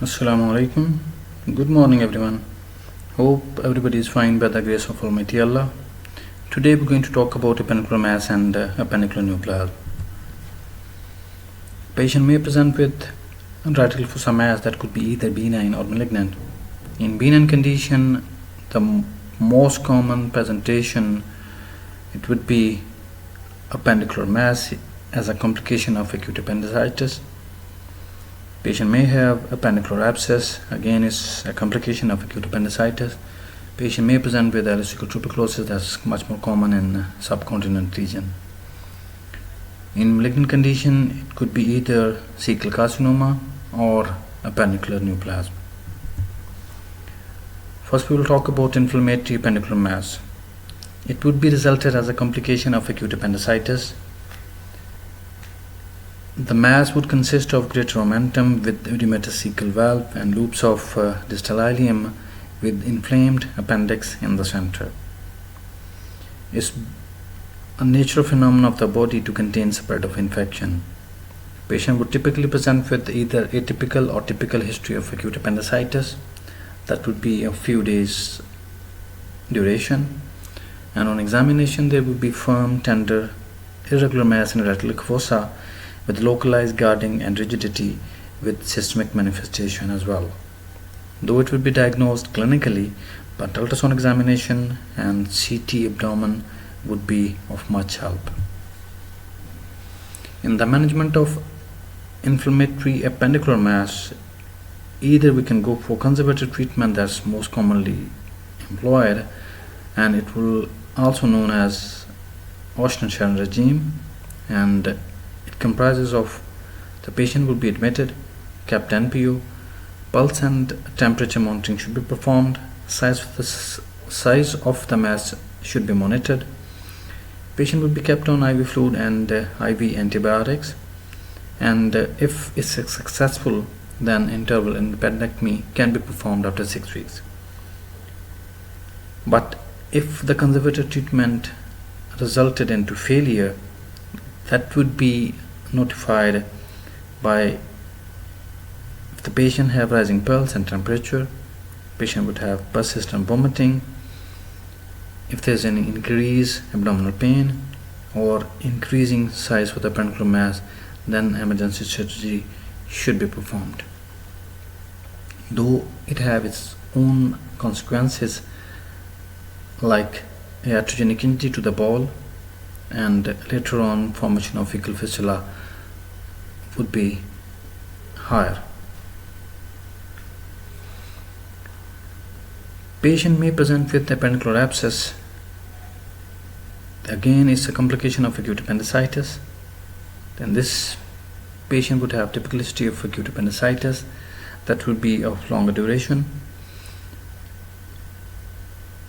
Assalamu alaikum. Good morning, everyone. Hope everybody is fine by the grace of Almighty Allah. Today we're going to talk about appendicular mass and appendicular neoplasm. Patient may present with radical fossa mass that could be either benign or malignant. In benign condition, the most common presentation it would be appendicular mass as a complication of acute appendicitis. Patient may have appendicular abscess, again is a complication of acute appendicitis. Patient may present with alocecal tuberculosis, that's much more common in subcontinent region. In malignant condition, it could be either cecal carcinoma or appendicular neoplasm. First we will talk about inflammatory appendicular mass. It would be resulted as a complication of acute appendicitis. The mass would consist of greater omentum with edematous cecal valve and loops of distal ileum with inflamed appendix in the center. It's a natural phenomenon of the body to contain spread of infection. Patient would typically present with either atypical or typical history of acute appendicitis. That would be a few days duration, and on examination there would be firm, tender, irregular mass in radical fossa with localized guarding and rigidity with systemic manifestation as well. Though it would be diagnosed clinically, but ultrasound examination and CT abdomen would be of much help. In the management of inflammatory appendicular mass, either we can go for conservative treatment, that's most commonly employed, and it will also known as Austen regime, and it comprises of the patient will be admitted, kept NPO, pulse and temperature monitoring should be performed, size of the mass should be monitored, patient will be kept on IV fluid and IV antibiotics, and if it's successful, then interval appendectomy can be performed after 6 weeks. But if the conservative treatment resulted into failure, that would be notified by if the patient have rising pulse and temperature, patient would have persistent vomiting, if there's any increase abdominal pain or increasing size of the appendicular mass, then emergency surgery should be performed. Though it have its own consequences like iatrogenic injury to the ball and later on formation of fecal fistula would be higher. Patient may present with appendicular abscess. Again, it's a complication of acute appendicitis. Then this patient would have typical history of acute appendicitis that would be of longer duration,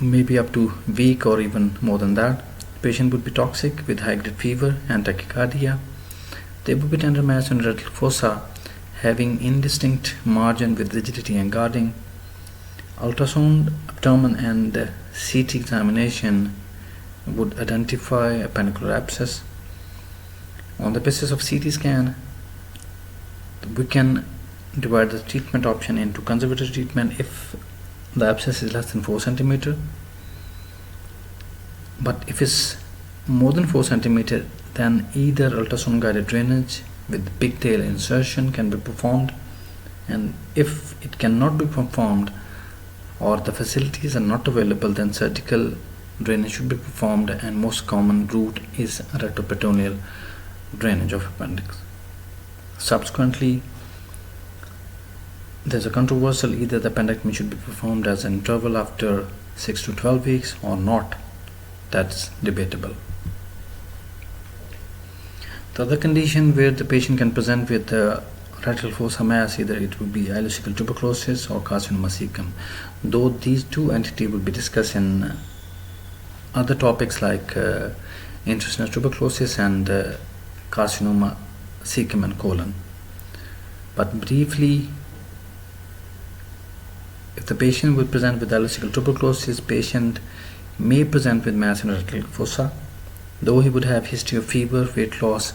maybe up to a week or even more than that. Patient would be toxic with high-grade fever and tachycardia. There would be tender mass in radical fossa having indistinct margin with rigidity and guarding. Ultrasound, abdomen and CT examination would identify appendicular abscess. On the basis of CT scan, we can divide the treatment option into conservative treatment if the abscess is less than 4 cm. But if it's more than 4 cm, then either ultrasound guided drainage with pigtail insertion can be performed, and if it cannot be performed or the facilities are not available, then surgical drainage should be performed, and most common route is retroperitoneal drainage of appendix. Subsequently, there's a controversial either the appendectomy should be performed as an interval after 6 to 12 weeks or not. That's debatable. The other condition where the patient can present with radical fossa mass, either it would be alocecal tuberculosis or carcinoma cecum. Though these two entities will be discussed in other topics like intestinal tuberculosis and carcinoma cecum and colon. But briefly, if the patient will present with alocecal tuberculosis, patient may present with mass in radical fossa, though he would have history of fever, weight loss,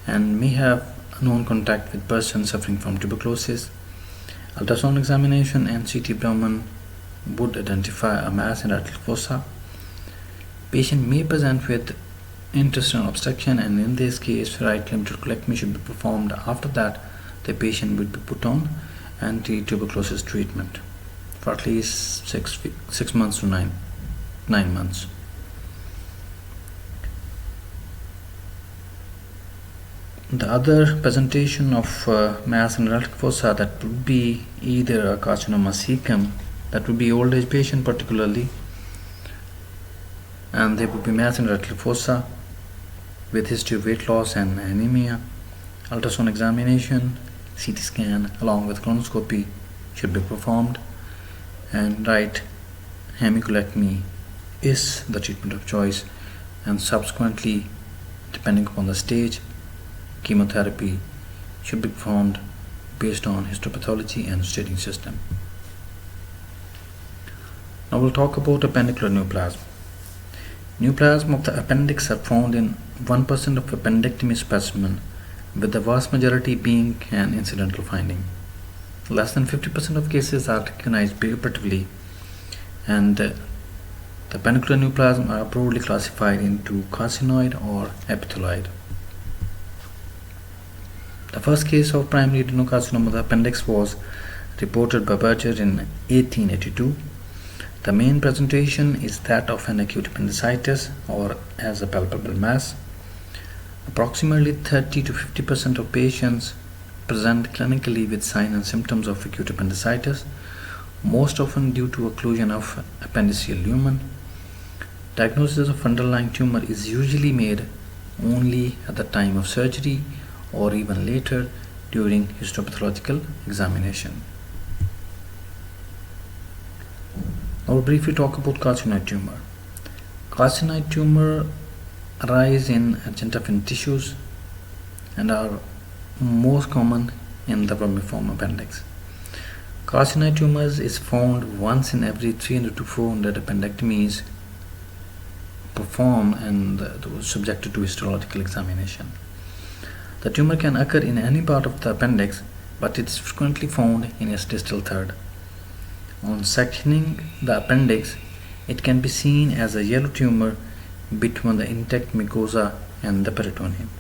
and may have known contact with persons suffering from tuberculosis. Ultrasound examination and CT abdomen would identify a mass in rectal fossa. Patient may present with intestinal obstruction, and in this case right limb trachelectomy should be performed. After that, the patient would be put on anti-tuberculosis treatment for at least 6 months to 9 months. The other presentation of mass in rectal fossa, that would be either a carcinoma cecum, that would be old age patient particularly, and there would be mass in rectal fossa with history of weight loss and anemia. Ultrasound examination, CT scan along with colonoscopy should be performed, and right hemicolectomy is the treatment of choice, and subsequently, depending upon the stage, chemotherapy should be performed based on histopathology and staging system. Now we'll talk about appendicular neoplasm. Neoplasm of the appendix are found in 1% of appendectomy specimen, with the vast majority being an incidental finding. Less than 50% of cases are recognized preoperatively, and the appendicular neoplasm are broadly classified into carcinoid or epithelioid. The first case of primary adenocarcinoma of the appendix was reported by Berger in 1882. The main presentation is that of an acute appendicitis or as a palpable mass. Approximately 30 to 50% of patients present clinically with signs and symptoms of acute appendicitis, most often due to occlusion of appendiceal lumen. Diagnosis of underlying tumor is usually made only at the time of surgery or even later during histopathological examination. Now we'll briefly talk about carcinoid tumor. Carcinoid tumor arise in adjunct tissues and are most common in the vermiform appendix. Carcinoid tumors is found once in every 300 to 400 appendectomies performed and subjected to histological examination. The tumor can occur in any part of the appendix, but it is frequently found in its distal third. On sectioning the appendix, it can be seen as a yellow tumor between the intact mucosa and the peritoneum.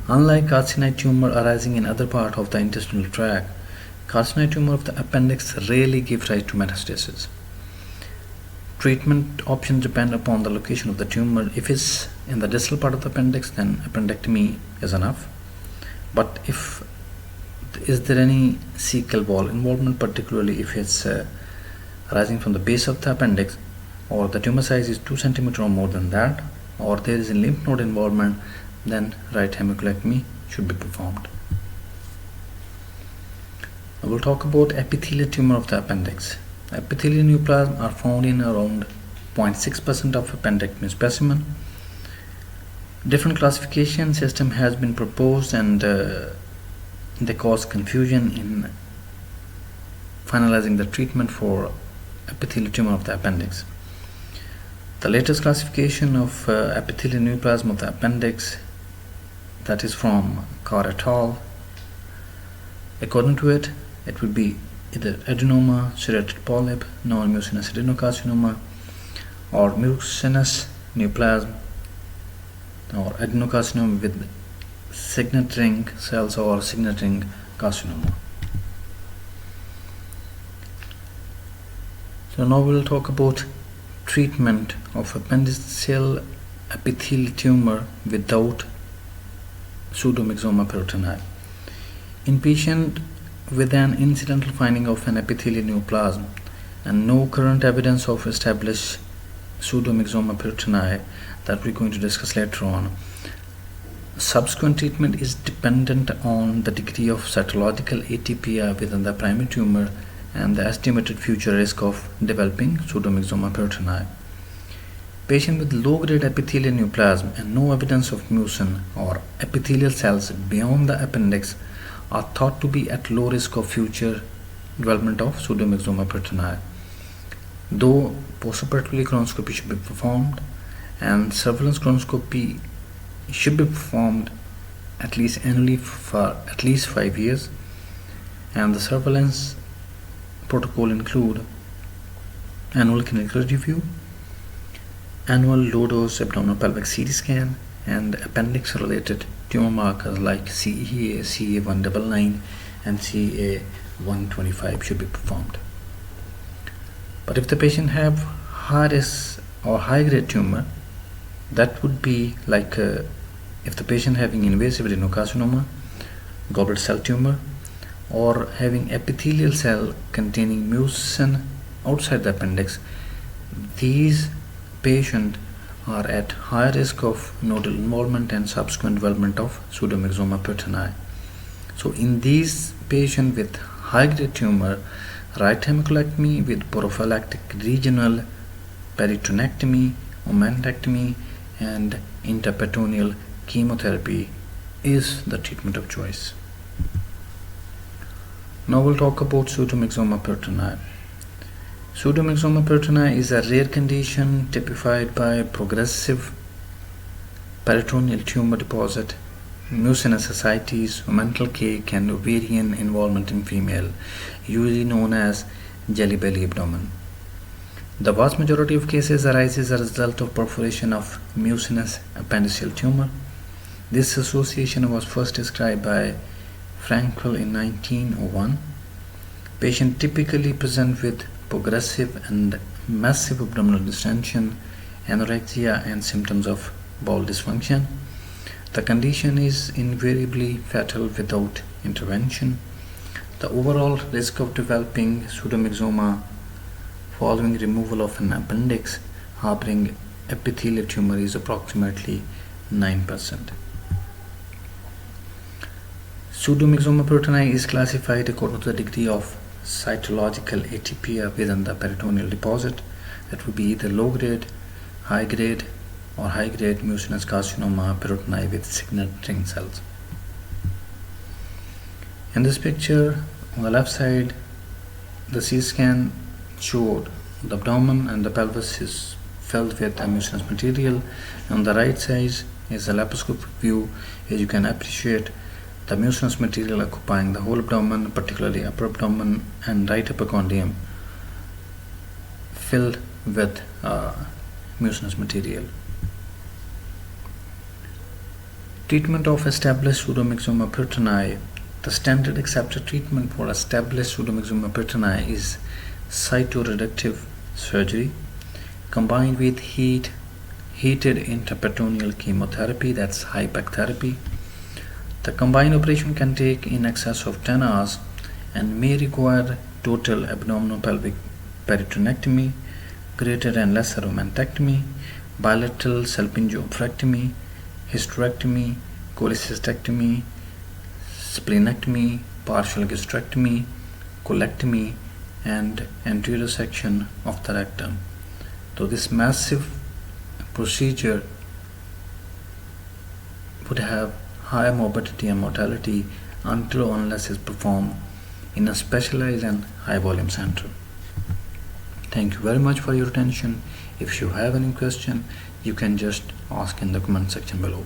Unlike carcinoid tumor arising in other part of the intestinal tract, carcinoid tumor of the appendix rarely give rise to metastasis. Treatment options depend upon the location of the tumor. If it's in the distal part of the appendix, then appendectomy is enough. But if is there any cecal wall involvement, particularly if it's arising from the base of the appendix, or the tumor size is 2 cm or more than that, or there is a lymph node involvement, then right hemicolectomy should be performed. I will talk about epithelial tumor of the appendix. Epithelial neoplasm are found in around 0.6% of appendectomy specimen. Different classification system has been proposed, and they cause confusion in finalizing the treatment for epithelial tumor of the appendix. The latest classification of epithelial neoplasm of the appendix, that is from Carr et al. According to it, it would be either adenoma, serrated polyp, non-mucinous adenocarcinoma, or mucinous neoplasm, or adenocarcinoma with signet ring cells or signet ring carcinoma. So now we will talk about treatment of appendiceal epithelial tumor without PSEUDOMYXOMA PERITONEI. In patient with an incidental finding of an epithelial neoplasm and no current evidence of established PSEUDOMYXOMA PERITONEI that we're going to discuss later on, subsequent treatment is dependent on the degree of cytological atypia within the primary tumor and the estimated future risk of developing PSEUDOMYXOMA PERITONEI. Patient with low-grade epithelial neoplasm and no evidence of mucin or epithelial cells beyond the appendix are thought to be at low risk of future development of PSEUDOMYXOMA PERITONEI. Though postoperatively colonoscopy should be performed and surveillance colonoscopy should be performed at least annually for at least 5 years, And the surveillance protocol include annual clinical review, annual low-dose abdominal pelvic CT scan, and appendix-related tumor markers like CEA, CA199, and CA125 should be performed. But if the patient have high risk or high-grade tumor, that would be like if the patient having invasive adenocarcinoma, goblet cell tumor, or having epithelial cell containing mucin outside the appendix, these patients are at high risk of nodal involvement and subsequent development of pseudomyxoma peritoniae. So in these patients with high-grade tumor, right hemicolectomy with prophylactic regional peritonectomy, omentectomy, and intraperitoneal chemotherapy is the treatment of choice. Now we'll talk about pseudomyxoma peritoniae. Pseudomyxoma peritoniae is a rare condition typified by progressive peritoneal tumor deposit, mucinous ascites, omental cake, and ovarian involvement in female, usually known as jelly belly abdomen. The vast majority of cases arises as a result of perforation of mucinous appendicular tumor. This association was first described by Frankel in 1901. Patients typically present with progressive and massive abdominal distension, anorexia, and symptoms of bowel dysfunction. The condition is invariably fatal without intervention. The overall risk of developing pseudomyxoma following removal of an appendix harboring epithelial tumor is approximately 9%. Pseudomyxoma peritoniae is classified according to the degree of cytological atypia within the peritoneal deposit. That would be either low-grade, high-grade, or high-grade mucinous carcinoma peritoniae with signet ring cells. In this picture, on the left side, the CT scan showed the abdomen and the pelvis is filled with a mucinous material. On the right side is a laparoscopic view. As you can appreciate, the mucinous material occupying the whole abdomen, particularly upper abdomen and right epicondyum, filled with mucinous material. Treatment of established pseudomyxoma peritoniae. The standard accepted treatment for established pseudomyxoma peritoniae is cytoreductive surgery combined with heated intraperitoneal chemotherapy, that's HIPEC therapy. The combined operation can take in excess of 10 hours and may require total abdominopelvic peritonectomy, greater and lesser omentectomy, bilateral salpingo-oophorectomy, hysterectomy, cholecystectomy, splenectomy, partial gastrectomy, colectomy, and anterior section of the rectum. So this massive procedure would have high morbidity and mortality until or unless it's performed in a specialized and high volume center. Thank you very much for your attention. If you have any question, you can just ask in the comment section below.